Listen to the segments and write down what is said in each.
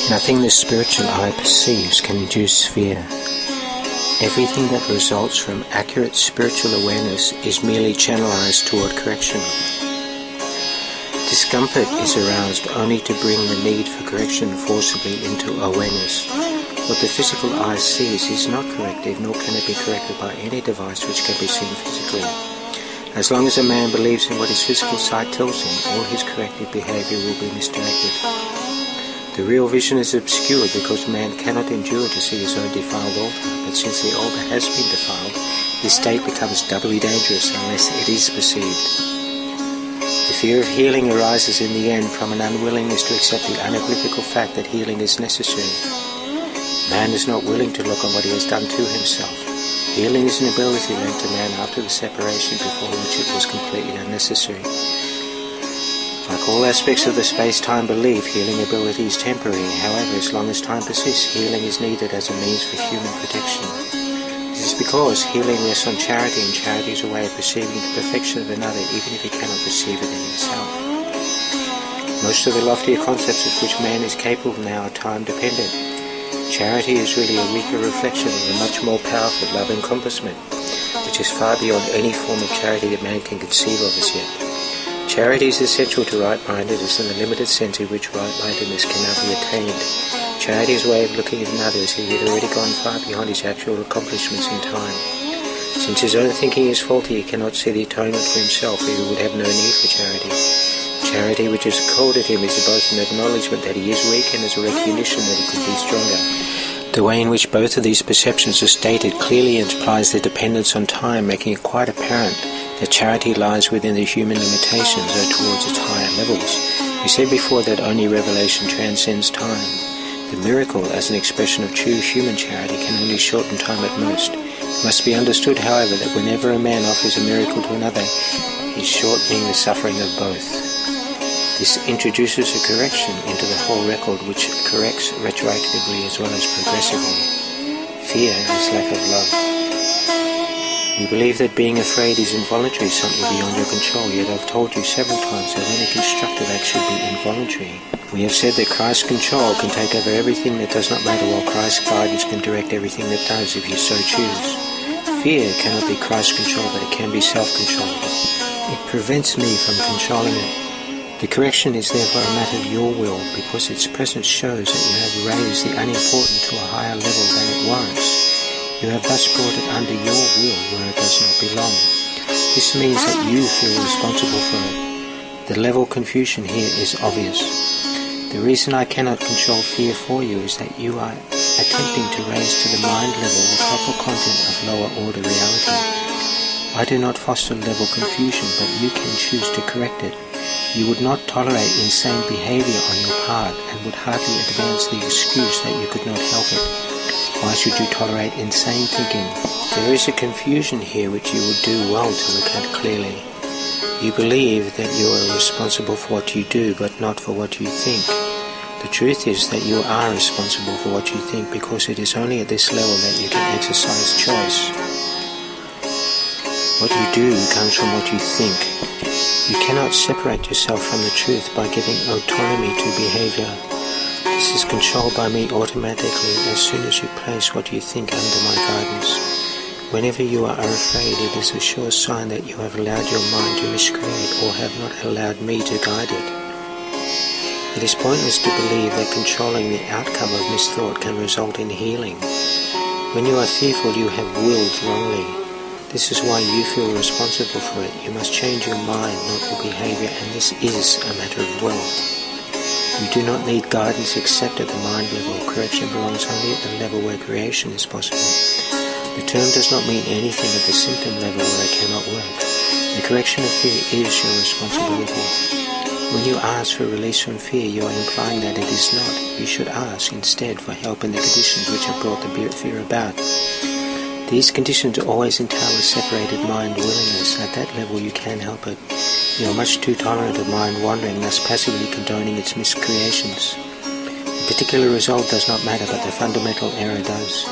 Nothing the spiritual eye perceives can induce fear. Everything that results from accurate spiritual awareness is merely channelized toward correction. Discomfort is aroused only to bring the need for correction forcibly into awareness. What the physical eye sees is not corrective, nor can it be corrected by any device which can be seen physically. As long as a man believes in what his physical sight tells him, all his corrective behavior will be misdirected. The real vision is obscured because man cannot endure to see his own defiled altar, but since the altar has been defiled, his state becomes doubly dangerous unless it is perceived. The fear of healing arises in the end from an unwillingness to accept the unequivocal fact that healing is necessary. Man is not willing to look on what he has done to himself. Healing is an ability lent to man after the separation, before which it was completely unnecessary. Like all aspects of the space-time belief, healing ability is temporary. However, as long as time persists, healing is needed as a means for human protection. This is because healing rests on charity, and charity is a way of perceiving the perfection of another, even if he cannot perceive it in himself. Most of the loftier concepts of which man is capable now are time-dependent. Charity is really a weaker reflection of a much more powerful love encompassment, which is far beyond any form of charity that man can conceive of as yet. Charity is essential to right-mindedness in the limited sense in which right-mindedness cannot be attained. Charity is a way of looking at another as if he had already gone far beyond his actual accomplishments in time. Since his own thinking is faulty, he cannot see the atonement for himself, or he would have no need for charity. Charity which is accorded him is both an acknowledgement that he is weak and is a recognition that he could be stronger. The way in which both of these perceptions are stated clearly implies their dependence on time, making it quite apparent that charity lies within the human limitations or towards its higher levels. We said before that only revelation transcends time. The miracle, as an expression of true human charity, can only shorten time at most. It must be understood, however, that whenever a man offers a miracle to another, he is shortening the suffering of both. This introduces a correction into the whole record, which corrects retroactively as well as progressively. Fear is lack of love. You believe that being afraid is involuntary, something beyond your control, yet I've told you several times that any constructive act should be involuntary. We have said that Christ's control can take over everything that does not matter, while Christ's guidance can direct everything that does, if you so choose. Fear cannot be Christ's control, but it can be self-controlled. It prevents me from controlling it. The correction is therefore a matter of your will, because its presence shows that you have raised the unimportant to a higher level than it warrants. You have thus brought it under your will where it does not belong. This means that you feel responsible for it. The level confusion here is obvious. The reason I cannot control fear for you is that you are attempting to raise to the mind level the proper content of lower order reality. I do not foster level confusion, but you can choose to correct it. You would not tolerate insane behavior on your part and would hardly advance the excuse that you could not help it. Why should you tolerate insane thinking? There is a confusion here which you would do well to look at clearly. You believe that you are responsible for what you do, but not for what you think. The truth is that you are responsible for what you think, because it is only at this level that you can exercise choice. What you do comes from what you think. You cannot separate yourself from the truth by giving autonomy to behavior. This is controlled by me automatically as soon as you place what you think under my guidance. Whenever you are afraid, it is a sure sign that you have allowed your mind to miscreate or have not allowed me to guide it. It is pointless to believe that controlling the outcome of misthought can result in healing. When you are fearful, you have willed wrongly. This is why you feel responsible for it. You must change your mind, not your behavior, and this is a matter of will. You do not need guidance except at the mind level. Correction belongs only at the level where creation is possible. The term does not mean anything at the symptom level where it cannot work. The correction of fear is your responsibility. When you ask for release from fear, you are implying that it is not. You should ask instead for help in the conditions which have brought the fear about. These conditions always entail a separated mind willingness. At that level you can help it. You are much too tolerant of mind wandering, thus passively condoning its miscreations. The particular result does not matter, but the fundamental error does.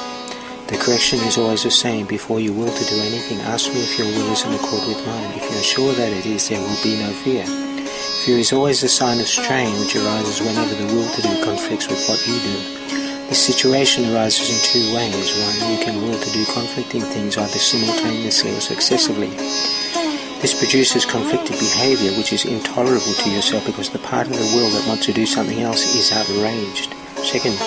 The correction is always the same. Before you will to do anything, ask me if your will is in accord with mine. If you are sure that it is, there will be no fear. Fear is always a sign of strain which arises whenever the will to do conflicts with what you do. This situation arises in two ways. One, you can will to do conflicting things either simultaneously or successively. This produces conflicted behavior which is intolerable to yourself because the part of the will that wants to do something else is outraged. Second,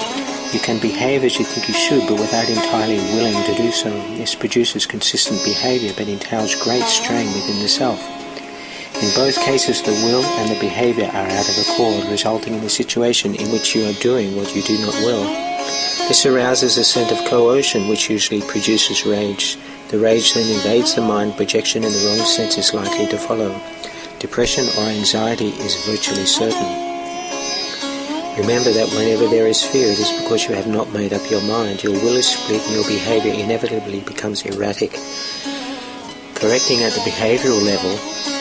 you can behave as you think you should but without entirely willing to do so. This produces consistent behavior but entails great strain within the self. In both cases, the will and the behavior are out of accord, resulting in a situation in which you are doing what you do not will. This arouses a sense of coercion, which usually produces rage. The rage then invades the mind. Projection in the wrong sense is likely to follow. Depression or anxiety is virtually certain. Remember that whenever there is fear, it is because you have not made up your mind. Your will is split and your behavior inevitably becomes erratic. Correcting at the behavioral level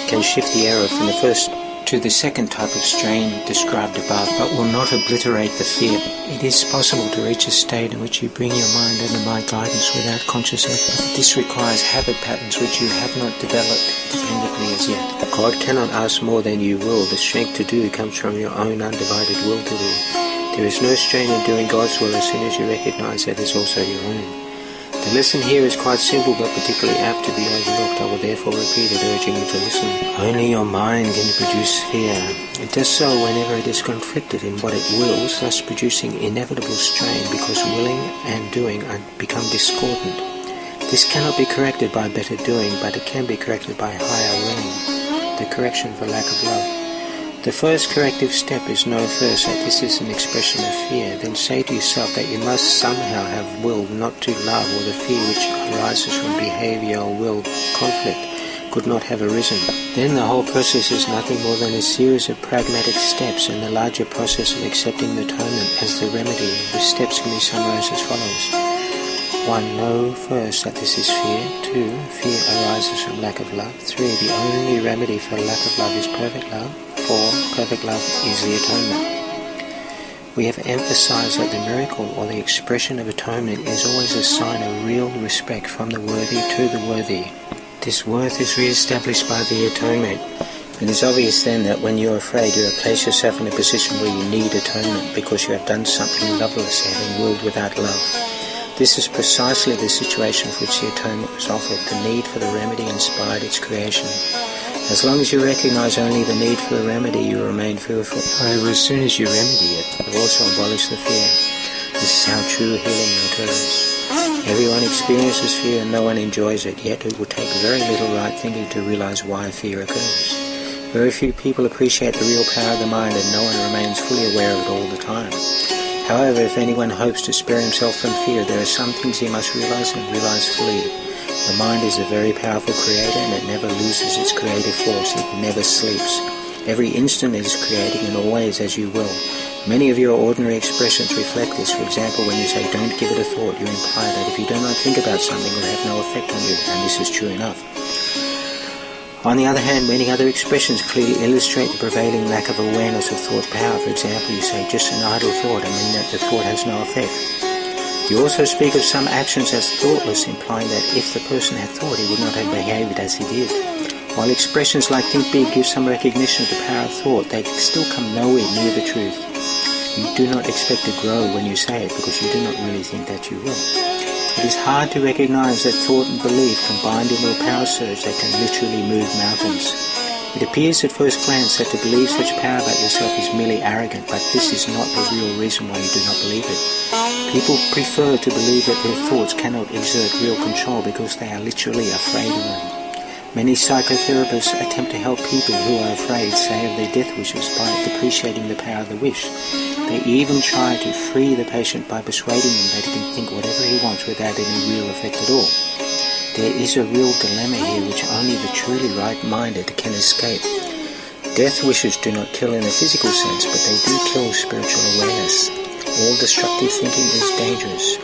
can shift the error from the first to the second type of strain described above, but will not obliterate the fear. It is possible to reach a state in which you bring your mind under my guidance without conscious effort. This requires habit patterns which you have not developed dependently as yet. God cannot ask more than you will. The strength to do comes from your own undivided will to do. There is no strain in doing God's will as soon as you recognize that it is also your own. The lesson here is quite simple but particularly apt to be overlooked. I will therefore repeat it, urging you to listen. Only your mind can produce fear. It does so whenever it is conflicted in what it wills, thus producing inevitable strain because willing and doing become discordant. This cannot be corrected by better doing, but it can be corrected by higher willing, the correction for lack of love. The first corrective step is know first that this is an expression of fear. Then say to yourself that you must somehow have willed not to love, or the fear which arises from behavior or will conflict could not have arisen. Then the whole process is nothing more than a series of pragmatic steps and the larger process of accepting the atonement as the remedy. The steps can be summarized as follows. 1. Know first that this is fear. 2. Fear arises from lack of love. 3. The only remedy for lack of love is perfect love. 4. Perfect love is the atonement. We have emphasized that the miracle or the expression of atonement is always a sign of real respect from the worthy to the worthy. This worth is re-established by the atonement. It is obvious then that when you are afraid, you have placed yourself in a position where you need atonement because you have done something loveless, having willed without love. This is precisely the situation for which the atonement was offered. The need for the remedy inspired its creation. As long as you recognize only the need for the remedy, you remain fearful. However, as soon as you remedy it, you also abolish the fear. This is how true healing occurs. Everyone experiences fear and no one enjoys it, yet it will take very little right thinking to realize why fear occurs. Very few people appreciate the real power of the mind and no one remains fully aware of it all the time. However, if anyone hopes to spare himself from fear, there are some things he must realize and realize fully. The mind is a very powerful creator and it never loses its creative force. It never sleeps. Every instant it is creating and always as you will. Many of your ordinary expressions reflect this. For example, when you say don't give it a thought, you imply that if you do not think about something, it will have no effect on you, and this is true enough. On the other hand, many other expressions clearly illustrate the prevailing lack of awareness of thought power. For example, you say just an idle thought and mean that the thought has no effect. You also speak of some actions as thoughtless, implying that if the person had thought, he would not have behaved as he did. While expressions like think big give some recognition of the power of thought, they still come nowhere near the truth. You do not expect to grow when you say it because you do not really think that you will. It is hard to recognize that thought and belief combined into a power surge that can literally move mountains. It appears at first glance that to believe such power about yourself is merely arrogant, but this is not the real reason why you do not believe it. People prefer to believe that their thoughts cannot exert real control because they are literally afraid of them. Many psychotherapists attempt to help people who are afraid say of their death wishes by depreciating the power of the wish. They even try to free the patient by persuading him that he can think whatever he wants without any real effect at all. There is a real dilemma here which only the truly right-minded can escape. Death wishes do not kill in a physical sense, but they do kill spiritual awareness. All destructive thinking is dangerous.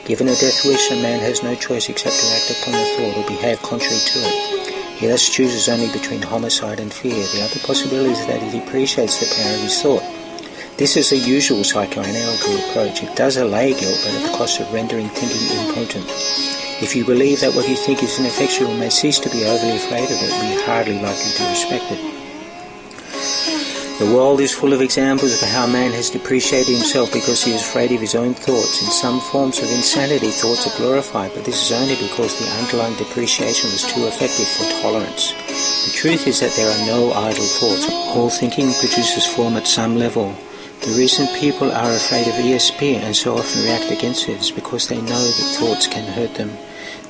Given a death wish, a man has no choice except to act upon the thought or behave contrary to it. He thus chooses only between homicide and fear. The other possibility is that he depreciates the power of his thought. This is a usual psychoanalytical approach. It does allay guilt, but at the cost of rendering thinking impotent. If you believe that what you think is ineffectual may cease to be overly afraid of it, we are hardly likely to respect it. The world is full of examples of how man has depreciated himself because he is afraid of his own thoughts. In some forms of insanity, thoughts are glorified, but this is only because the underlying depreciation was too effective for tolerance. The truth is that there are no idle thoughts. All thinking produces form at some level. The reason people are afraid of ESP and so often react against it is because they know that thoughts can hurt them.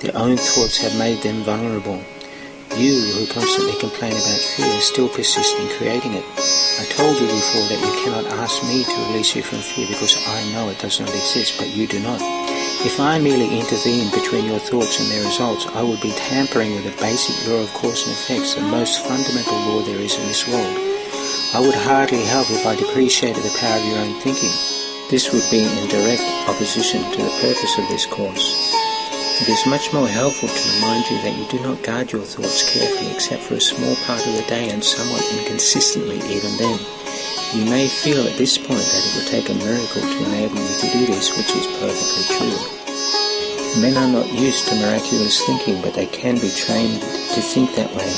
Their own thoughts have made them vulnerable. You, who constantly complain about fear, still persist in creating it. I told you before that you cannot ask me to release you from fear because I know it does not exist, but you do not. If I merely intervene between your thoughts and their results, I would be tampering with the basic law of cause and effects, the most fundamental law there is in this world. I would hardly help if I depreciated the power of your own thinking. This would be in direct opposition to the purpose of this course. It is much more helpful to remind you that you do not guard your thoughts carefully except for a small part of the day and somewhat inconsistently even then. You may feel at this point that it would take a miracle to enable you to do this, which is perfectly true. Men are not used to miraculous thinking, but they can be trained to think that way.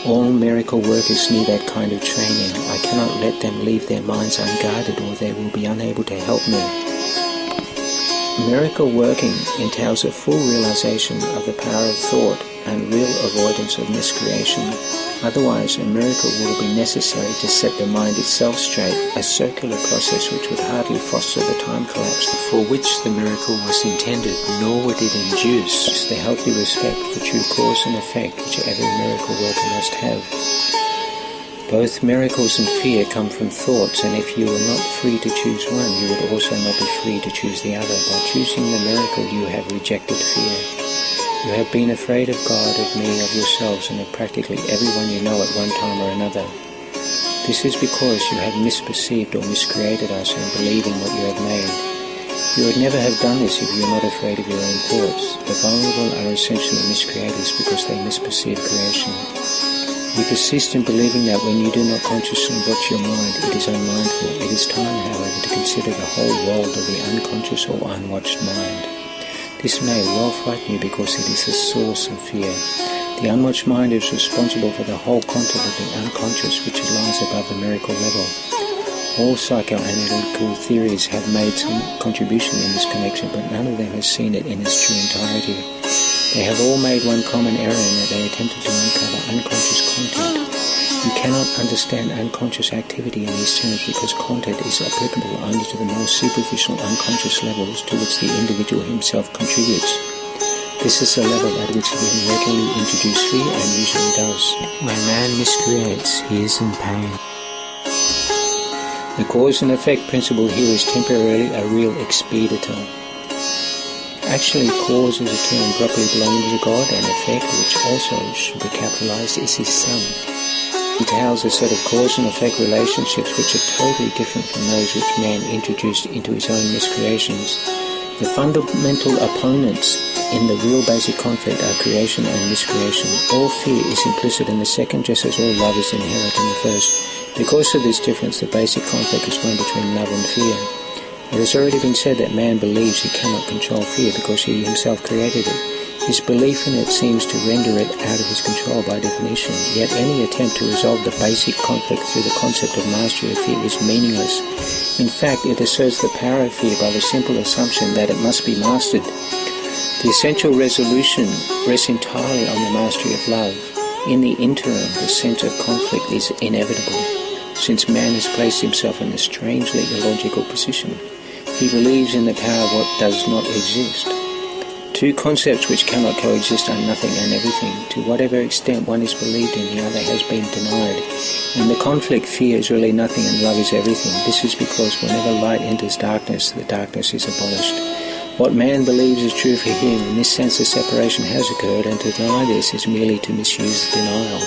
All miracle workers need that kind of training. I cannot let them leave their minds unguarded or they will be unable to help me. Miracle working entails a full realization of the power of thought and real avoidance of miscreation. Otherwise, a miracle will be necessary to set the mind itself straight, a circular process which would hardly foster the time collapse for which the miracle was intended, nor would it induce the healthy respect for true cause and effect which every miracle worker must have. Both miracles and fear come from thoughts, and if you were not free to choose one, you would also not be free to choose the other. By choosing the miracle, you have rejected fear. You have been afraid of God, of me, of yourselves, and of practically everyone you know at one time or another. This is because you have misperceived or miscreated us and believe in what you have made. You would never have done this if you were not afraid of your own thoughts. The vulnerable are essentially miscreators because they misperceive creation. You persist in believing that when you do not consciously watch your mind, it is unmindful. It is time, however, to consider the whole world of the unconscious or unwatched mind. This may well frighten you because it is the source of fear. The unwatched mind is responsible for the whole content of the unconscious, which lies above the miracle level. All psychoanalytical theories have made some contribution in this connection, but none of them has seen it in its true entirety. They have all made one common error in that they attempted to uncover unconscious content. You cannot understand unconscious activity in these terms because content is applicable only to the more superficial unconscious levels to which the individual himself contributes. This is the level at which he can regularly introduce fear and usually does. When man miscreates, he is in pain. The cause and effect principle here is temporarily a real expeditor. Actually, cause is a term properly belonging to God, and effect, which also should be capitalized, is his son. It entails a set of cause and effect relationships which are totally different from those which man introduced into his own miscreations. The fundamental opponents in the real basic conflict are creation and miscreation. All fear is implicit in the second, just as all love is inherent in the first. Because of this difference, the basic conflict is one between love and fear. It has already been said that man believes he cannot control fear because he himself created it. His belief in it seems to render it out of his control by definition, yet any attempt to resolve the basic conflict through the concept of mastery of fear is meaningless. In fact, it asserts the power of fear by the simple assumption that it must be mastered. The essential resolution rests entirely on the mastery of love. In the interim, the sense of conflict is inevitable, since man has placed himself in a strangely illogical position. He believes in the power of what does not exist. Two concepts which cannot coexist are nothing and everything. To whatever extent one is believed in, the other has been denied. In the conflict, fear is really nothing and love is everything. This is because whenever light enters darkness, the darkness is abolished. What man believes is true for him. In this sense, a separation has occurred, and to deny this is merely to misuse the denial.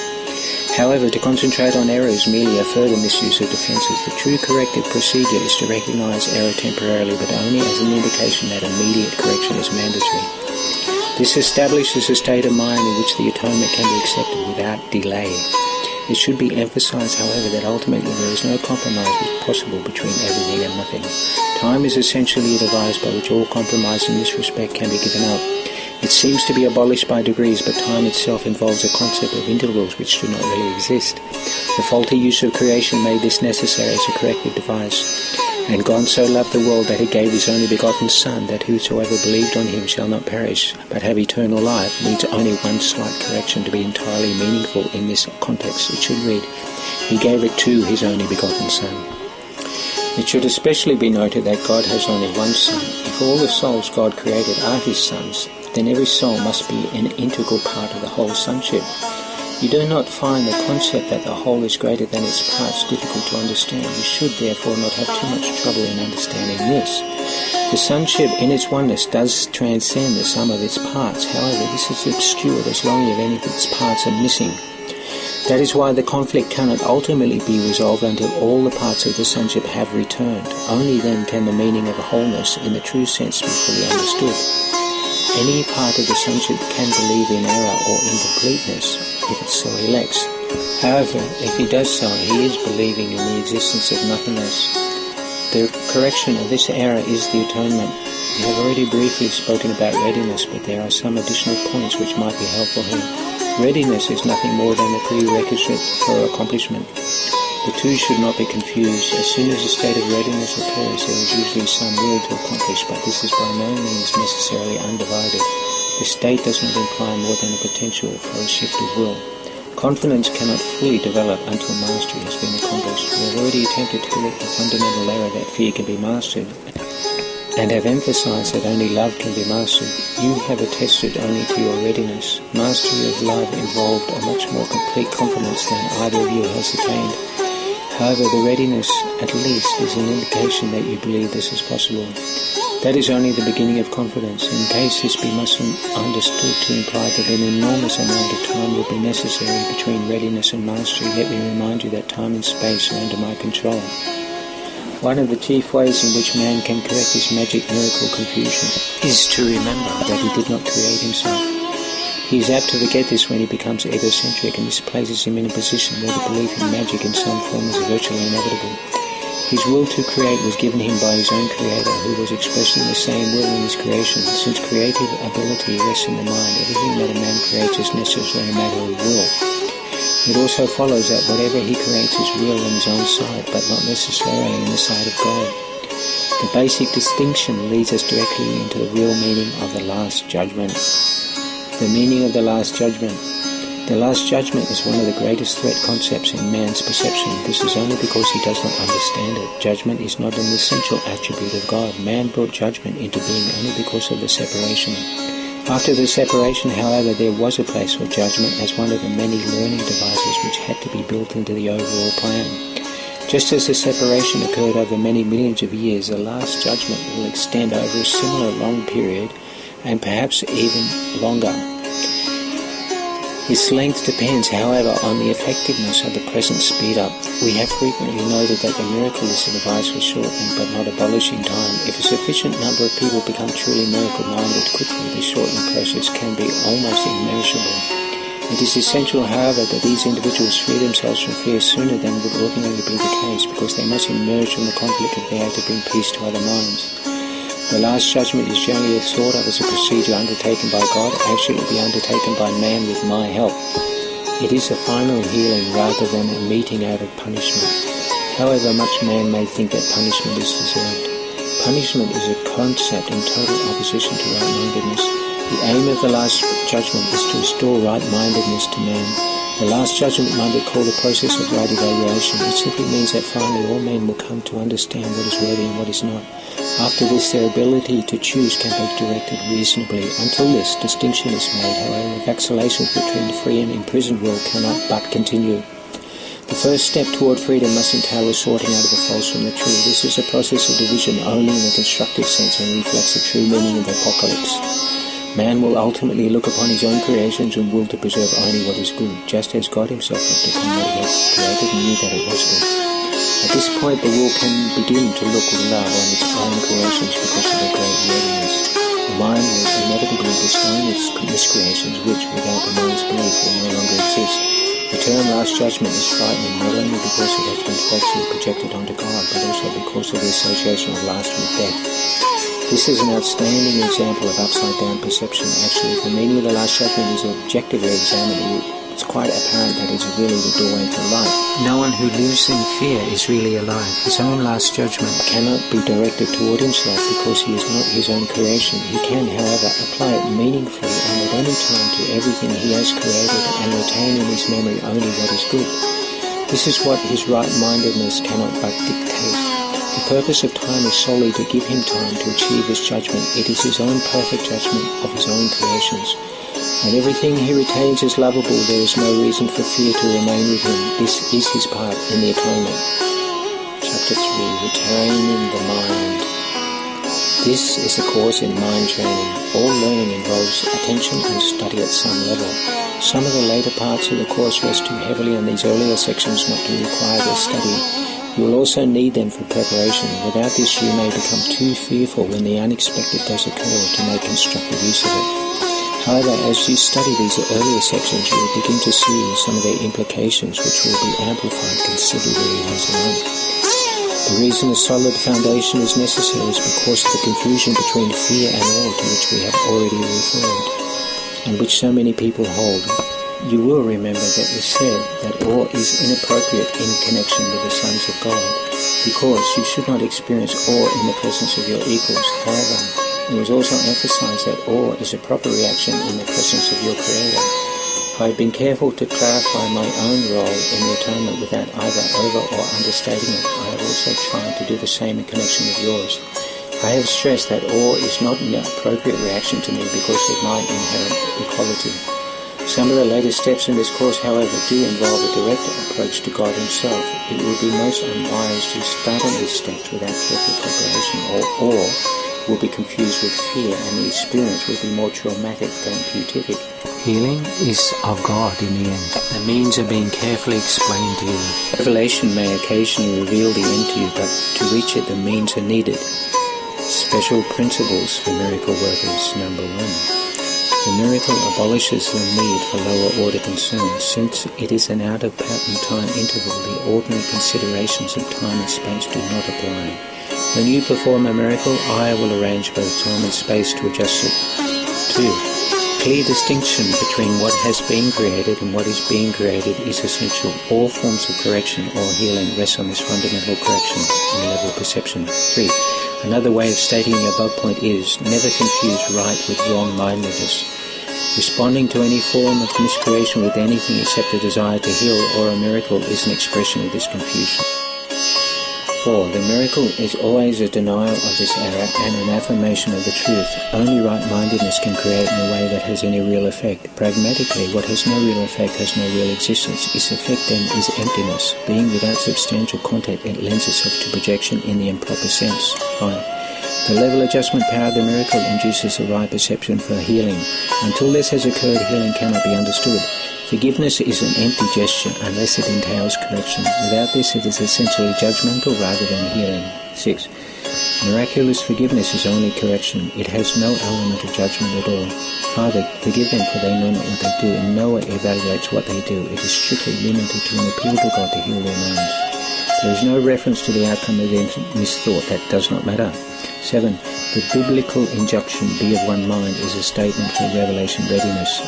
However, to concentrate on error is merely a further misuse of defences. The true corrective procedure is to recognise error temporarily, but only as an indication that immediate correction is mandatory. This establishes a state of mind in which the atonement can be accepted without delay. It should be emphasised, however, that ultimately there is no compromise possible between everything and nothing. Time is essentially a device by which all compromise in this respect can be given up. It seems to be abolished by degrees, but time itself involves a concept of intervals which do not really exist. The faulty use of creation made this necessary as a corrective device. And God so loved the world that he gave his only begotten Son, that whosoever believed on him shall not perish, but have eternal life, needs only one slight correction to be entirely meaningful in this context. It should read, he gave it to his only begotten Son. It should especially be noted that God has only one Son. If all the souls God created are his sons, then every soul must be an integral part of the whole sonship. You do not find the concept that the whole is greater than its parts difficult to understand. You should therefore not have too much trouble in understanding this. The sonship in its oneness does transcend the sum of its parts. However, this is obscured as long as any of its parts are missing. That is why the conflict cannot ultimately be resolved until all the parts of the sonship have returned. Only then can the meaning of wholeness in the true sense be fully understood. Any part of the sonship can believe in error or incompleteness if it so elects. However, if he does so, he is believing in the existence of nothingness. The correction of this error is the atonement. We have already briefly spoken about readiness, but there are some additional points which might be helpful here. Readiness is nothing more than the prerequisite for accomplishment. The two should not be confused. As soon as a state of readiness occurs, there is usually some will to accomplish, but this is by no means necessarily undivided. The state does not imply more than a potential for a shift of will. Confidence cannot fully develop until mastery has been accomplished. We have already attempted to correct the fundamental error that fear can be mastered, and have emphasized that only love can be mastered. You have attested only to your readiness. Mastery of love involved a much more complete confidence than either of you has attained. However, the readiness, at least, is an indication that you believe this is possible. That is only the beginning of confidence. In case this be understood to imply that an enormous amount of time will be necessary between readiness and mastery, let me remind you that time and space are under my control. One of the chief ways in which man can correct this magic miracle confusion is to remember that he did not create himself. He is apt to forget this when he becomes egocentric, and this places him in a position where the belief in magic in some form is virtually inevitable. His will to create was given him by his own creator, who was expressing the same will in his creation. Since creative ability rests in the mind, everything that a man creates is necessarily a matter of will. It also follows that whatever he creates is real in his own sight, but not necessarily in the sight of God. The basic distinction leads us directly into the real meaning of the Last Judgment. The meaning of the Last Judgment. The Last Judgment is one of the greatest threat concepts in man's perception. This is only because he does not understand it. Judgment is not an essential attribute of God. Man brought judgment into being only because of the separation. After the separation, however, there was a place for judgment as one of the many learning devices which had to be built into the overall plan. Just as the separation occurred over many millions of years, the Last Judgment will extend over a similar long period, and perhaps even longer. Its length depends, however, on the effectiveness of the present speed-up. We have frequently noted that the miracle is a device for shortening but not abolishing time. If a sufficient number of people become truly miracle-minded quickly, the shortening process can be almost immeasurable. It is essential, however, that these individuals free themselves from fear sooner than would ordinarily be the case, because they must emerge from the conflict if they are to bring peace to other minds. The Last Judgment is generally thought of as a procedure undertaken by God, actually to be undertaken by man with my help. It is a final healing rather than a meting out of punishment. However, much man may think that punishment is deserved. Punishment is a concept in total opposition to right-mindedness. The aim of the Last Judgment is to restore right-mindedness to man. The Last Judgment might be called a process of right evaluation. It simply means that finally all men will come to understand what is worthy and what is not. After this, their ability to choose can be directed reasonably. Until this distinction is made, however, vacillations between the free and imprisoned will cannot but continue. The first step toward freedom must entail a sorting out of the false from the true. This is a process of division only in the constructive sense and reflects the true meaning of the apocalypse. Man will ultimately look upon his own creations and will to preserve only what is good, just as God himself looked upon what he had created and knew that it was good. At this point, the will can begin to look with love on its own creations because of their great readiness. The mind will inevitably disown its miscreations, which, without the mind's belief, will no longer exist. The term Last Judgment is frightening not only because it has been falsely projected onto God, but also because of the association of last with death. This is an outstanding example of upside-down perception. Actually, if the meaning of the Last Judgment is objectively examined, it's quite apparent that it's really the doorway to life. No who lives in fear is really alive. His own last judgment cannot be directed toward himself because he is not his own creation. He can, however, apply it meaningfully and at any time to everything he has created and retain in his memory only what is good. This is what his right-mindedness cannot but dictate. The purpose of time is solely to give him time to achieve this judgment. It is his own perfect judgment of his own creations. And everything he retains is lovable. There is no reason for fear to remain with him. This is his part in the atonement. Chapter 3. Retaining the mind. This is the course in mind training. All learning involves attention and study at some level. Some of the later parts of the course rest too heavily on these earlier sections not to require their study. You will also need them for preparation. Without this you may become too fearful when the unexpected does occur to make constructive use of it. However, as you study these earlier sections, you will begin to see some of their implications which will be amplified considerably later on. The reason a solid foundation is necessary is because of the confusion between fear and awe to which we have already referred, and which so many people hold. You will remember that we said that awe is inappropriate in connection with the sons of God, because you should not experience awe in the presence of your equals. However, it was also emphasized that awe is a proper reaction in the presence of your Creator. I have been careful to clarify my own role in the atonement without either over or understating it. I have also tried to do the same in connection with yours. I have stressed that awe is not an appropriate reaction to me because of my inherent equality. Some of the later steps in this course, however, do involve a direct approach to God Himself. It would be most unwise to start on these steps without careful preparation, or awe will be confused with fear, and the experience will be more traumatic than beatific. Healing is of God in the end. The means are being carefully explained to you. Revelation may occasionally reveal the end to you, but to reach it the means are needed. Special principles for miracle workers. Number 1. The miracle abolishes the need for lower order concerns. Since it is an out-of-pattern time interval, the ordinary considerations of time and space do not apply. When you perform a miracle, I will arrange both time and space to adjust it. 2. Clear distinction between what has been created and what is being created is essential. All forms of correction or healing rest on this fundamental correction in level perception. 3. Another way of stating the above point is, never confuse right with wrong-mindedness. Responding to any form of miscreation with anything except a desire to heal or a miracle is an expression of this confusion. 4. The miracle is always a denial of this error and an affirmation of the truth. Only right-mindedness can create in a way that has any real effect. Pragmatically, what has no real effect has no real existence. Its effect then is emptiness. Being without substantial content, it lends itself to projection in the improper sense. 5. The level adjustment power of the miracle induces a right perception for healing. Until this has occurred, healing cannot be understood. Forgiveness is an empty gesture unless it entails correction. Without this, it is essentially judgmental rather than healing. 6. Miraculous forgiveness is only correction. It has no element of judgment at all. Father, forgive them for they know not what they do, and no one evaluates what they do. It is strictly limited to an appeal to God to heal their minds. There is no reference to the outcome of their misthought. That does not matter. 7. The biblical injunction, be of one mind, is a statement for revelation readiness.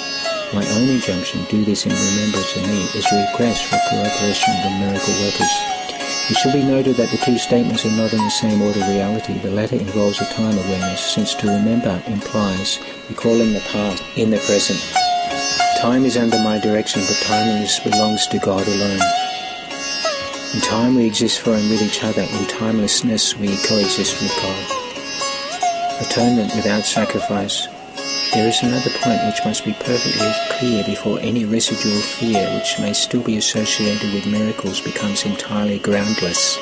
My own injunction, do this in remembrance of me, is a request for cooperation from miracle workers. It should be noted that the two statements are not in the same order of reality. The latter involves a time awareness, since to remember implies recalling the past in the present. Time is under my direction, but timelessness belongs to God alone. In time we exist for and with each other. In timelessness we coexist with God. Atonement without sacrifice. There is another point which must be perfectly clear before any residual fear which may still be associated with miracles becomes entirely groundless.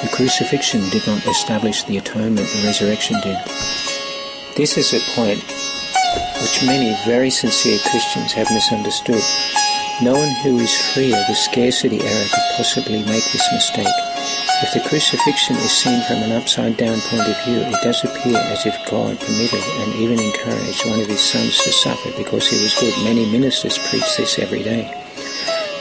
The crucifixion did not establish the atonement, the resurrection did. This is a point which many very sincere Christians have misunderstood. No one who is free of the scarcity error could possibly make this mistake. If the crucifixion is seen from an upside-down point of view, it does appear as if God permitted and even encouraged one of His sons to suffer because he was good. Many ministers preach this every day.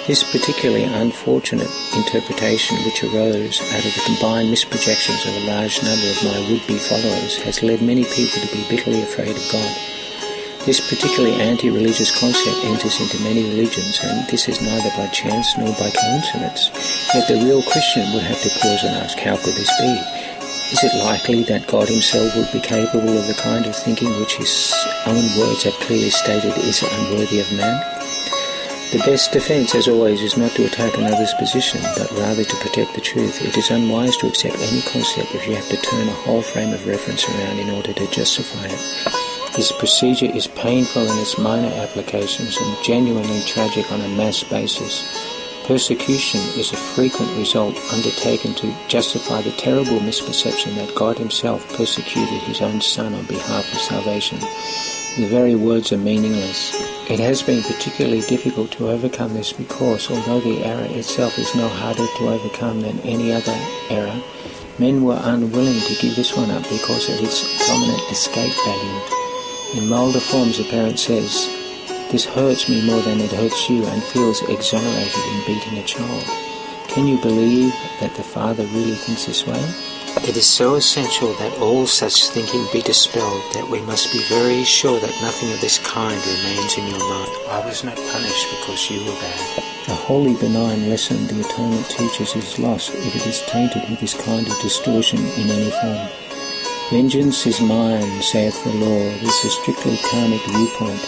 This particularly unfortunate interpretation, which arose out of the combined misprojections of a large number of my would-be followers, has led many people to be bitterly afraid of God. This particularly anti-religious concept enters into many religions, and this is neither by chance nor by coincidence. Yet the real Christian would have to pause and ask, how could this be? Is it likely that God himself would be capable of the kind of thinking which his own words have clearly stated is unworthy of man? The best defense, as always, is not to attack another's position, but rather to protect the truth. It is unwise to accept any concept if you have to turn a whole frame of reference around in order to justify it. This procedure is painful in its minor applications and genuinely tragic on a mass basis. Persecution is a frequent result undertaken to justify the terrible misperception that God himself persecuted his own Son on behalf of salvation. The very words are meaningless. It has been particularly difficult to overcome this because, although the error itself is no harder to overcome than any other error, men were unwilling to give this one up because of its prominent escape value. In milder forms, a parent says, "This hurts me more than it hurts you," and feels exonerated in beating a child. Can you believe that the father really thinks this way? It is so essential that all such thinking be dispelled that we must be very sure that nothing of this kind remains in your mind. I was not punished because you were bad. A wholly benign lesson the atonement teaches is lost if it is tainted with this kind of distortion in any form. Vengeance is mine, saith the Lord, is a strictly karmic viewpoint.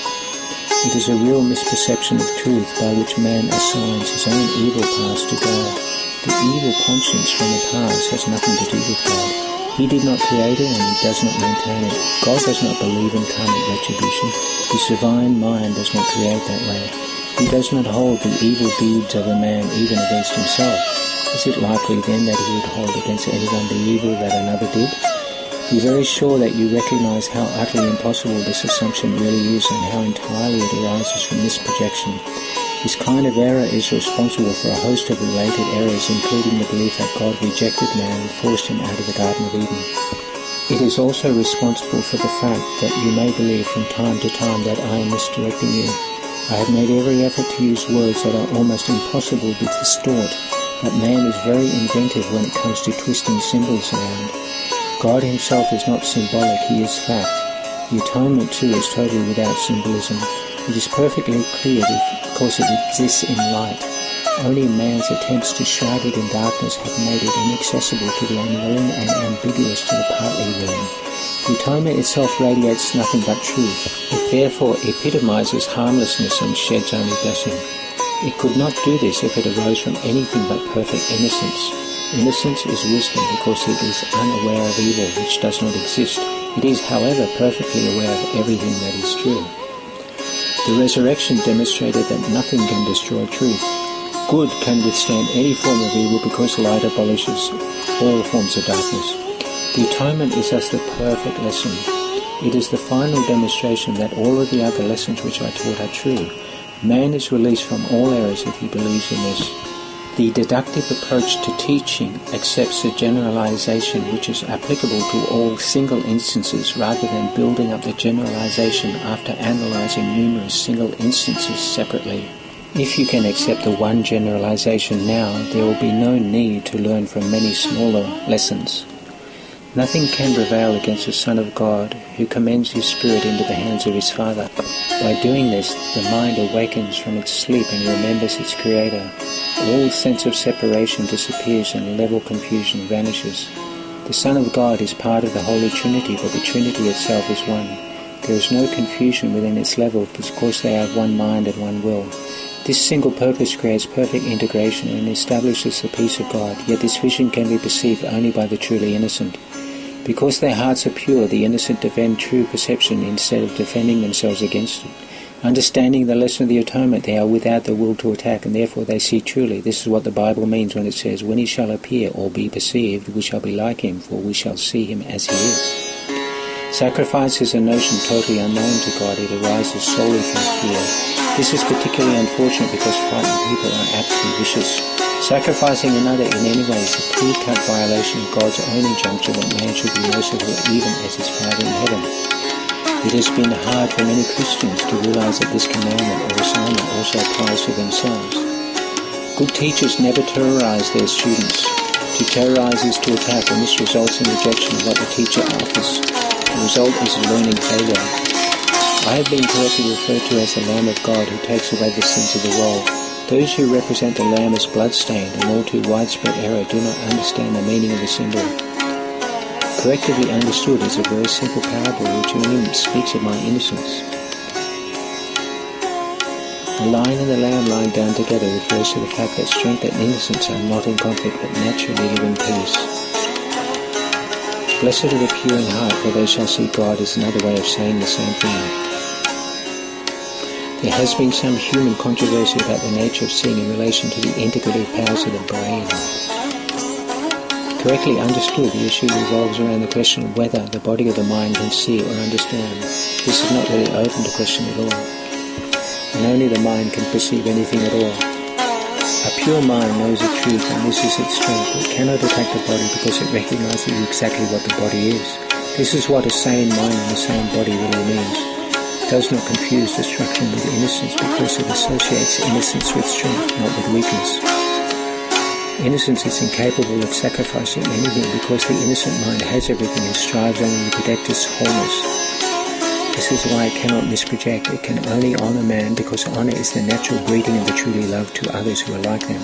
It is a real misperception of truth by which man assigns his own evil past to God. The evil conscience from the past has nothing to do with God. He did not create it and he does not maintain it. God does not believe in karmic retribution. His divine mind does not create that way. He does not hold the evil deeds of a man even against himself. Is it likely then that he would hold against anyone the evil that another did? Be very sure that you recognize how utterly impossible this assumption really is and how entirely it arises from this projection. This kind of error is responsible for a host of related errors, including the belief that God rejected man and forced him out of the Garden of Eden. It is also responsible for the fact that you may believe from time to time that I am misdirecting you. I have made every effort to use words that are almost impossible to distort, but man is very inventive when it comes to twisting symbols around. God himself is not symbolic, he is fact. The atonement too is totally without symbolism. It is perfectly clear because it exists in light. Only man's attempts to shroud it in darkness have made it inaccessible to the unwilling and ambiguous to the partly willing. The atonement itself radiates nothing but truth. It therefore epitomizes harmlessness and sheds only blessing. It could not do this if it arose from anything but perfect innocence. Innocence is wisdom because it is unaware of evil which does not exist. It is, however, perfectly aware of everything that is true. The resurrection demonstrated that nothing can destroy truth. Good can withstand any form of evil because light abolishes all forms of darkness. The atonement is thus the perfect lesson. It is the final demonstration that all of the other lessons which I taught are true. Man is released from all errors if he believes in this. The deductive approach to teaching accepts a generalization which is applicable to all single instances rather than building up the generalization after analyzing numerous single instances separately. If you can accept the one generalization now, there will be no need to learn from many smaller lessons. Nothing can prevail against the Son of God who commends his spirit into the hands of his Father. By doing this, the mind awakens from its sleep and remembers its Creator. All sense of separation disappears and level confusion vanishes. The Son of God is part of the Holy Trinity, but the Trinity itself is one. There is no confusion within its level because they have one mind and one will. This single purpose creates perfect integration and establishes the peace of God, yet this vision can be perceived only by the truly innocent. Because their hearts are pure, the innocent defend true perception instead of defending themselves against it. Understanding the lesson of the atonement, they are without the will to attack, and therefore they see truly. This is what the Bible means when it says, "When he shall appear or be perceived, we shall be like him, for we shall see him as he is." Sacrifice is a notion totally unknown to God. It arises solely from fear. This is particularly unfortunate because frightened people are apt to be vicious. Sacrificing another in any way is a clear-cut violation of God's own injunction that man should be merciful even as his Father in heaven. It has been hard for many Christians to realize that this commandment or assignment also applies to themselves. Good teachers never terrorize their students. To terrorize is to attack, and this results in rejection of what the teacher offers. The result is a learning failure. I have been correctly referred to as the Lamb of God who takes away the sins of the world. Those who represent the Lamb as blood-stained and all too widespread error do not understand the meaning of the symbol. Correctly understood is a very simple parable which in him speaks of my innocence. The lion and the lamb lying down together refers to the fact that strength and innocence are not in conflict but naturally live in peace. Blessed are the pure in heart, for they shall see God is another way of saying the same thing. There has been some human controversy about the nature of seeing in relation to the integrative powers of the brain. Correctly understood, the issue revolves around the question of whether the body or the mind can see or understand. This is not really open to question at all, and only the mind can perceive anything at all. A pure mind knows the truth, and this is its strength. It cannot attack the body because it recognizes exactly what the body is. This is what a sane mind and a sane body really means. It does not confuse destruction with innocence because it associates innocence with strength, not with weakness. Innocence is incapable of sacrificing anything because the innocent mind has everything and strives only to protect its wholeness. This is why it cannot misproject. It can only honor man because honor is the natural breeding of the truly loved to others who are like them.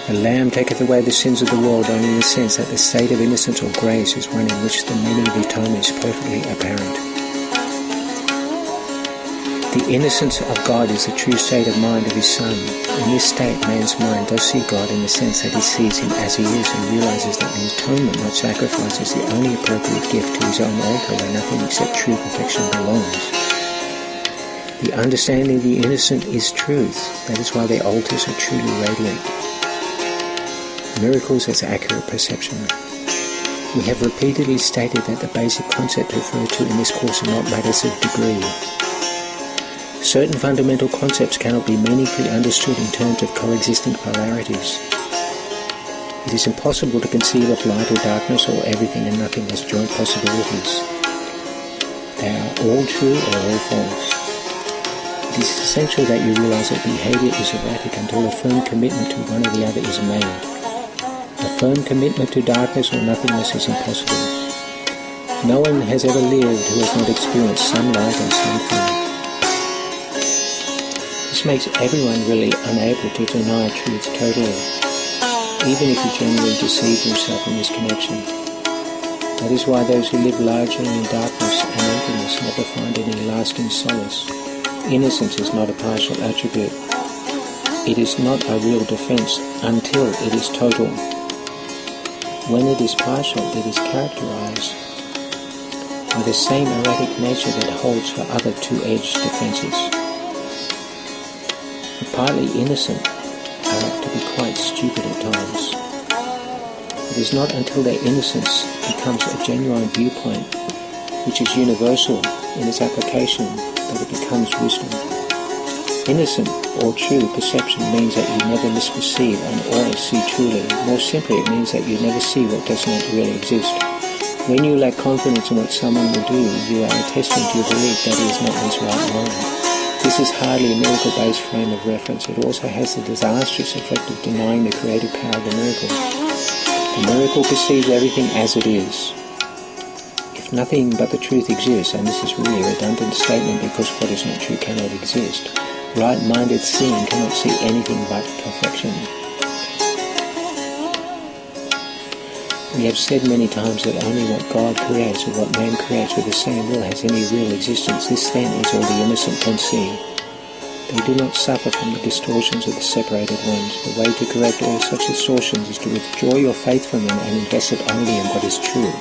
The Lamb taketh away the sins of the world only in the sense that the state of innocence or grace is one in which the meaning of atonement is perfectly apparent. The innocence of God is the true state of mind of his Son. In this state, man's mind does see God in the sense that he sees him as he is and realizes that the atonement, not sacrifice, is the only appropriate gift to his own altar where nothing except true perfection belongs. The understanding of the innocent is truth. That is why their altars are truly radiant. Miracles as accurate perception. We have repeatedly stated that the basic concepts referred to in this course are not matters of degree. Certain fundamental concepts cannot be meaningfully understood in terms of coexisting polarities. It is impossible to conceive of light or darkness or everything and nothing as joint possibilities. They are all true or all false. It is essential that you realize that behavior is erratic until a firm commitment to one or the other is made. A firm commitment to darkness or nothingness is impossible. No one has ever lived who has not experienced some light and some fun. This makes everyone really unable to deny truth totally, even if he genuinely deceives himself in this connection. That is why those who live largely in darkness and emptiness never find any lasting solace. Innocence is not a partial attribute. It is not a real defense until it is total. When it is partial, it is characterized by the same erratic nature that holds for other two-edged defenses. The partly innocent are apt to be quite stupid at times. It is not until their innocence becomes a genuine viewpoint, which is universal in its application, that it becomes wisdom. Innocent or true perception means that you never misperceive and always see truly. More simply, it means that you never see what does not really exist. When you lack confidence in what someone will do, you are attesting to your belief that he is not in his right mind. This is hardly a miracle-based frame of reference. It also has the disastrous effect of denying the creative power of the miracle. The miracle perceives everything as it is. If nothing but the truth exists, and this is really a redundant statement because what is not true cannot exist, right-minded seeing cannot see anything but perfection. We have said many times that only what God creates or what man creates with the same will has any real existence. This then is all the innocent can see. They do not suffer from the distortions of the separated ones. The way to correct all such distortions is to withdraw your faith from them and invest it only in what is true.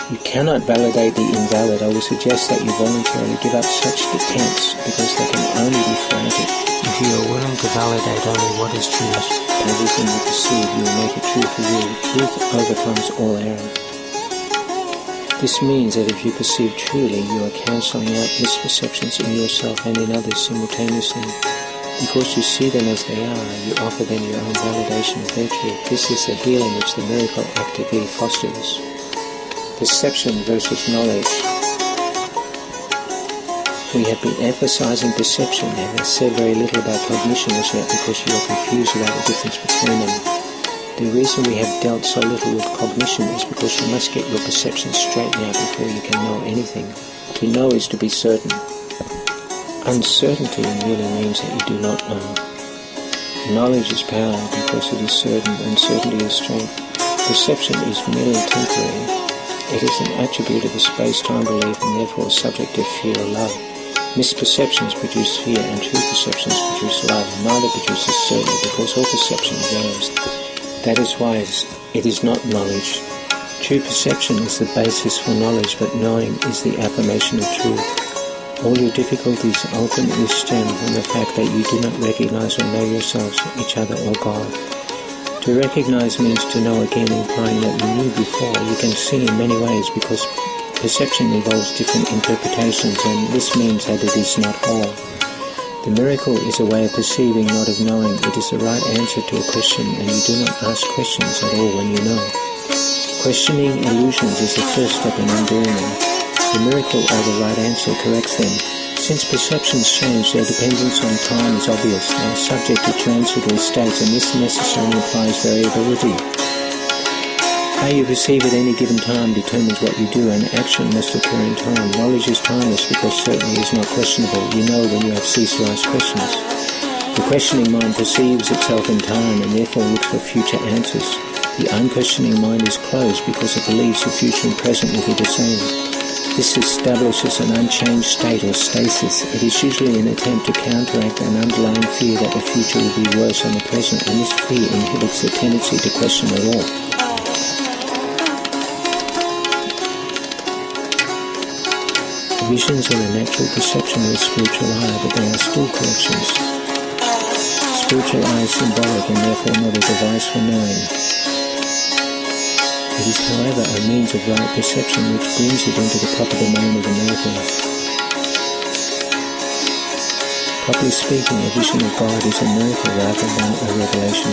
You cannot validate the invalid. I will suggest that you voluntarily give up such attempts because they can only be frantic. If you are willing to validate only what is true, everything you perceive, you will make it true for you. Truth overcomes all error. This means that if you perceive truly, you are cancelling out misperceptions in yourself and in others simultaneously. Because you see them as they are, you offer them your own validation of their truth. This is the healing which the miracle actively fosters. Perception versus knowledge. We have been emphasizing perception and have said very little about cognition as yet because you are confused about the difference between them. The reason we have dealt so little with cognition is because you must get your perception straight now before you can know anything. To know is to be certain. Uncertainty merely means that you do not know. Knowledge is power because it is certain, and certainty is strength. Perception is merely temporary. It is an attribute of a space-time belief and therefore subject to fear or love. Misperceptions produce fear and true perceptions produce love. Neither produces certainty because all perception varies. That is why it is not knowledge. True perception is the basis for knowledge, but knowing is the affirmation of truth. All your difficulties ultimately stem from the fact that you do not recognize or know yourselves, each other, or God. To recognize means to know again, implying that you knew before. You can see in many ways because perception involves different interpretations, and this means that it is not whole. The miracle is a way of perceiving, not of knowing. It is the right answer to a question, and you do not ask questions at all when you know. Questioning illusions is the first step in undoing them. The miracle or the right answer corrects them. Since perceptions change, their dependence on time is obvious. They are subject to transitory states, and this necessarily implies variability. How you perceive at any given time determines what you do, and action must occur in time. Knowledge is timeless because certainty is not questionable. You know when you have ceased to ask questions. The questioning mind perceives itself in time and therefore looks for future answers. The unquestioning mind is closed because it believes the future and present will be the same. This establishes an unchanged state or stasis. It is usually an attempt to counteract an underlying fear that the future will be worse than the present, and this fear inhibits the tendency to question at all. Visions are the natural perception of the spiritual eye, but they are still corrections. Spiritual eye is symbolic and therefore not a device for knowing. It is, however, a means of right perception which brings it into the proper domain of the miracle. Properly speaking, a vision of God is a miracle rather than a revelation.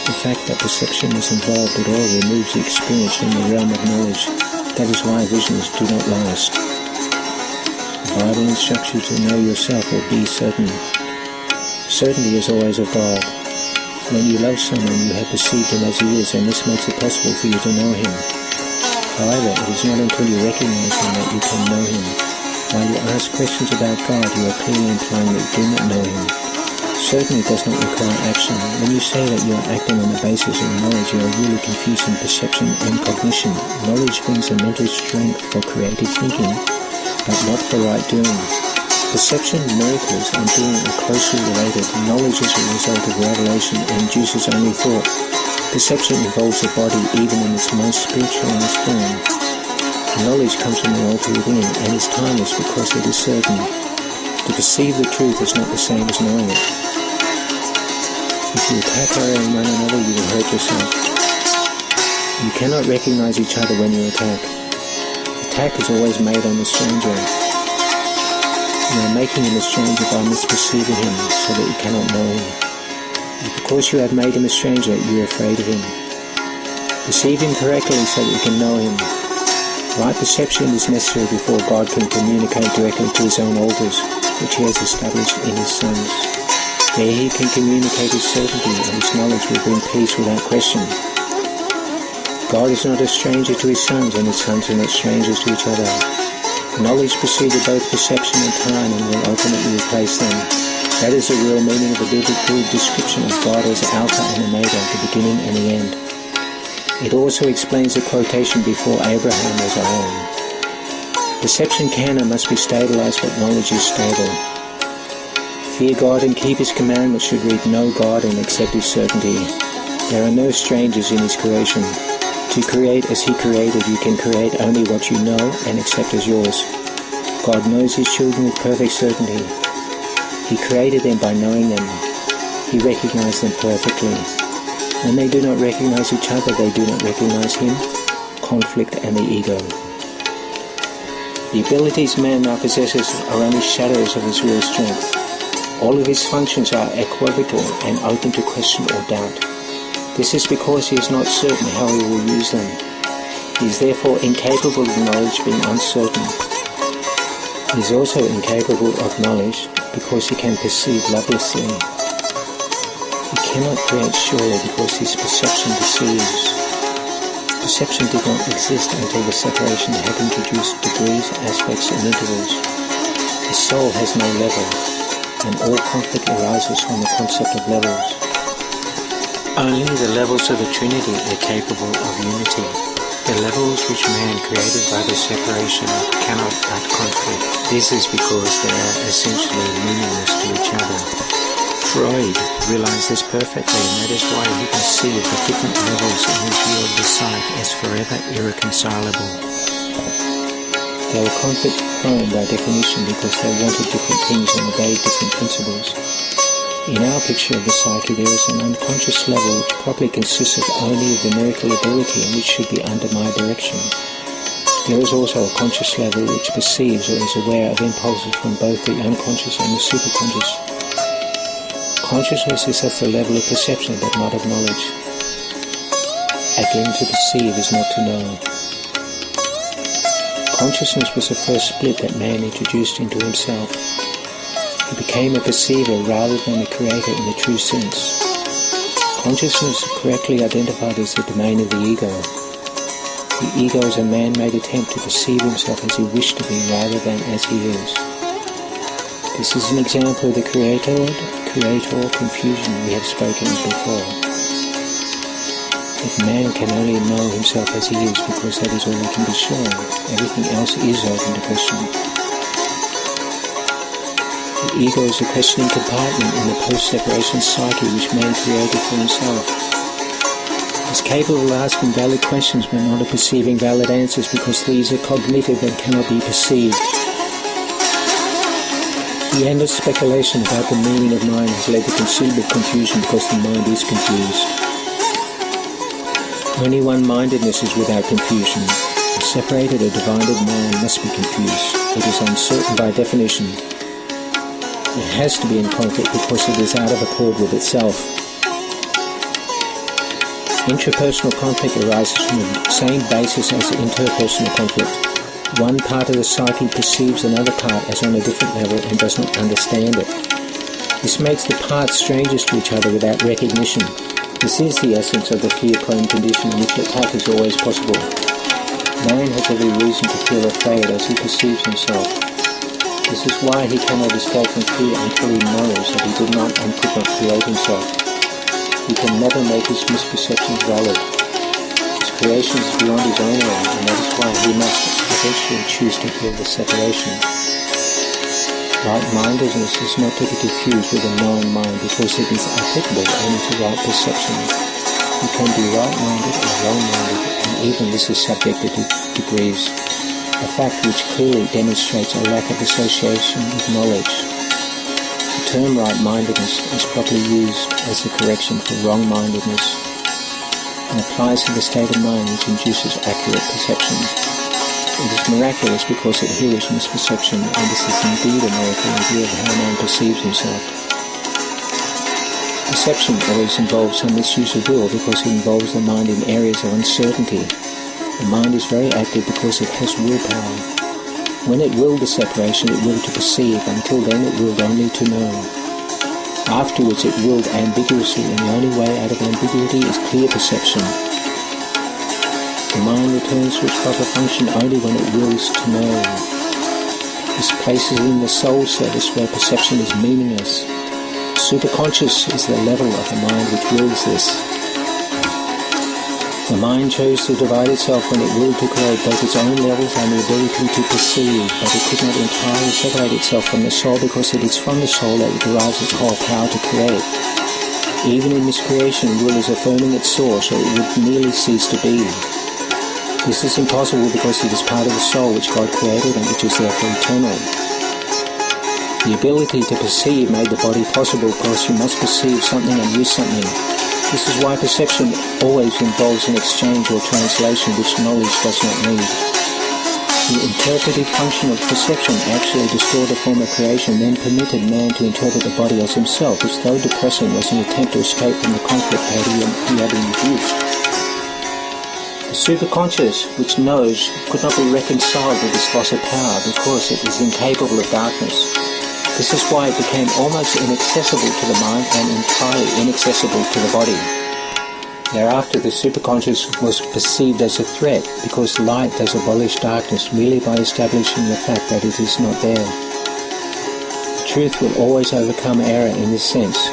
The fact that perception is involved at all removes the experience from the realm of knowledge. That is why visions do not last. The Bible instructs you to know yourself or be certain. Certainty is always of God. When you love someone, you have perceived him as he is, and this makes it possible for you to know him. However, it is not until you recognize him that you can know him. While you ask questions about God, you are clearly implying that you do not know him. Certainty does not require action. When you say that you are acting on the basis of knowledge, you are really confusing perception and cognition. Knowledge brings a mental strength for creative thinking, but not for right doing. Perception, miracles, and doing are closely related. Knowledge is a result of revelation and induces only thought. Perception involves the body even in its most spiritualized form. Knowledge comes from the altar within and is timeless because it is certain. To perceive the truth is not the same as knowing it. If you attack one another, you will hurt yourself. You cannot recognize each other when you attack. Attack is always made on the stranger. You are making him a stranger by misperceiving him so that you cannot know him. And because you have made him a stranger, you are afraid of him. Perceive him correctly so that you can know him. Right perception is necessary before God can communicate directly to his own altars, which he has established in his sons. There he can communicate his certainty, and his knowledge will bring peace without question. God is not a stranger to his sons, and his sons are not strangers to each other. Knowledge preceded both perception and time and will ultimately replace them. That is the real meaning of the biblical description of God as Alpha and Omega, the beginning and the end. It also explains the quotation before Abraham was Iron. Perception can and must be stabilized, but knowledge is stable. Fear God and keep his commandments should read know God and accept his certainty. There are no strangers in his creation. To create as he created, you can create only what you know and accept as yours. God knows his children with perfect certainty. He created them by knowing them. He recognized them perfectly. When they do not recognize each other, they do not recognize him, conflict, and the ego. The abilities man now possesses are only shadows of his real strength. All of his functions are equivocal and open to question or doubt. This is because he is not certain how he will use them. He is therefore incapable of knowledge being uncertain. He is also incapable of knowledge because he can perceive lovelessly. He cannot create surely because his perception deceives. Perception did not exist until the separation had introduced degrees, aspects, and intervals. The soul has no level, and all conflict arises from the concept of levels. Only the levels of the Trinity are capable of unity. The levels which man created by the separation cannot but conflict. This is because they are essentially meaningless to each other. Freud realized this perfectly, and that is why he conceived the different levels in his view of the psyche as forever irreconcilable. They were conflict-prone by definition because they wanted different things and obeyed different principles. In our picture of the psyche, there is an unconscious level which properly consists of only of the miracle ability and which should be under my direction. There is also a conscious level which perceives or is aware of impulses from both the unconscious and the superconscious. Consciousness is at the level of perception but not of knowledge. Again, to perceive is not to know. Consciousness was the first split that man introduced into himself. He became a perceiver rather than a creator in the true sense. Consciousness is correctly identified as the domain of the ego. The ego is a man-made attempt to perceive himself as he wished to be rather than as he is. This is an example of the creator confusion we have spoken before. That man can only know himself as he is because that is all he can be sure of. Everything else is open to question. The ego is a questioning compartment in the post-separation psyche which man created for himself. It is capable of asking valid questions but not of perceiving valid answers because these are cognitive and cannot be perceived. The endless speculation about the meaning of mind has led to considerable confusion because the mind is confused. Only one-mindedness is without confusion. A separated or divided man must be confused. It is uncertain by definition. It has to be in conflict because it is out of accord with itself. Intrapersonal conflict arises from the same basis as interpersonal conflict. One part of the psyche perceives another part as on a different level and does not understand it. This makes the parts strangers to each other without recognition. This is the essence of the fear-prone condition in which attack is always possible. Man has every reason to feel afraid as he perceives himself. This is why he cannot escape from fear until he knows that he did not and could not create himself. He can never make his misperceptions valid. His creation is beyond his own realm, and that is why he must eventually choose to feel the separation. Right-mindedness is not to be confused with a knowing mind because it is applicable only to right perception. You can be right-minded or wrong-minded, and even this is subjected to degrees, a fact which clearly demonstrates a lack of association with knowledge. The term right-mindedness is properly used as a correction for wrong-mindedness and applies to the state of mind which induces accurate perception. It is miraculous because it heals misperception, and this is indeed a miracle in view of how man perceives himself. Perception always involves some misuse of will because it involves the mind in areas of uncertainty. The mind is very active because it has willpower. When it willed the separation, it willed to perceive. Until then, it willed only to know. Afterwards, it willed ambiguously, and the only way out of ambiguity is clear perception. The mind returns to its proper function only when it wills to know. This places in the soul service where perception is meaningless. Superconscious is the level of the mind which wills this. The mind chose to divide itself when it willed to create both its own levels and the ability to perceive, but it could not entirely separate itself from the soul because it is from the soul that it derives its whole power to create. Even in this creation, will is affirming its source, or it would merely cease to be. This is impossible because it is part of the soul which God created and which is therefore eternal. The ability to perceive made the body possible because you must perceive something and use something. This is why perception always involves an exchange or translation which knowledge does not need. The interpretive function of perception actually destroyed the form of creation, then permitted man to interpret the body as himself, which though depressing was an attempt to escape from the conflict that he had induced. The superconscious, which knows, could not be reconciled with this loss of power because it is incapable of darkness. This is why it became almost inaccessible to the mind and entirely inaccessible to the body. Thereafter, the superconscious was perceived as a threat because light does abolish darkness merely by establishing the fact that it is not there. Truth will always overcome error in this sense.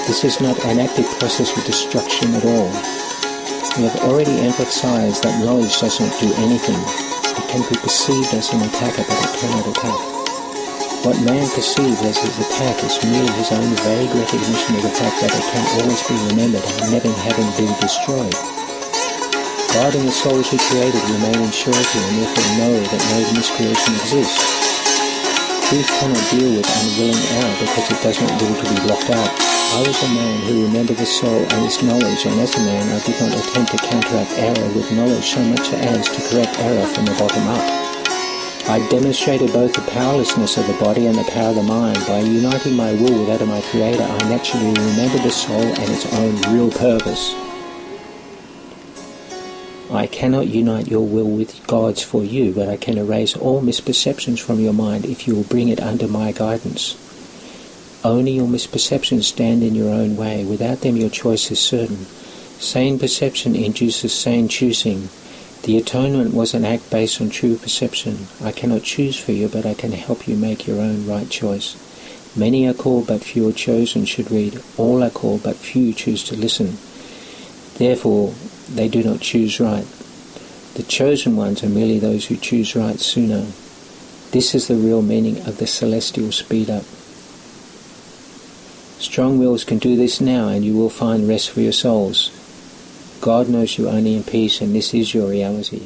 This is not an active process of destruction at all. We have already emphasized that knowledge does not do anything. It can be perceived as an attacker, but it cannot attack. What man perceives as his attack is merely his own vague recognition of the fact that it can always be remembered and never having been destroyed. God and the souls he created remain in surety and therefore know that no miscreation exists. Truth cannot deal with unwilling error because it does not will to be blocked out. I was a man who remembered the soul and its knowledge, and as a man I did not attempt to counteract error with knowledge so much as to correct error from the bottom up. I demonstrated both the powerlessness of the body and the power of the mind. By uniting my will with that of my Creator, I naturally remembered the soul and its own real purpose. I cannot unite your will with God's for you, but I can erase all misperceptions from your mind if you will bring it under my guidance. Only your misperceptions stand in your own way. Without them your choice is certain. Sane perception induces sane choosing. The atonement was an act based on true perception. I cannot choose for you, but I can help you make your own right choice. Many are called, but few are chosen should read. All are called, but few choose to listen. Therefore, they do not choose right. The chosen ones are merely those who choose right sooner. This is the real meaning of the celestial speed up. Strong wills can do this now, and you will find rest for your souls. God knows you only in peace, and this is your reality.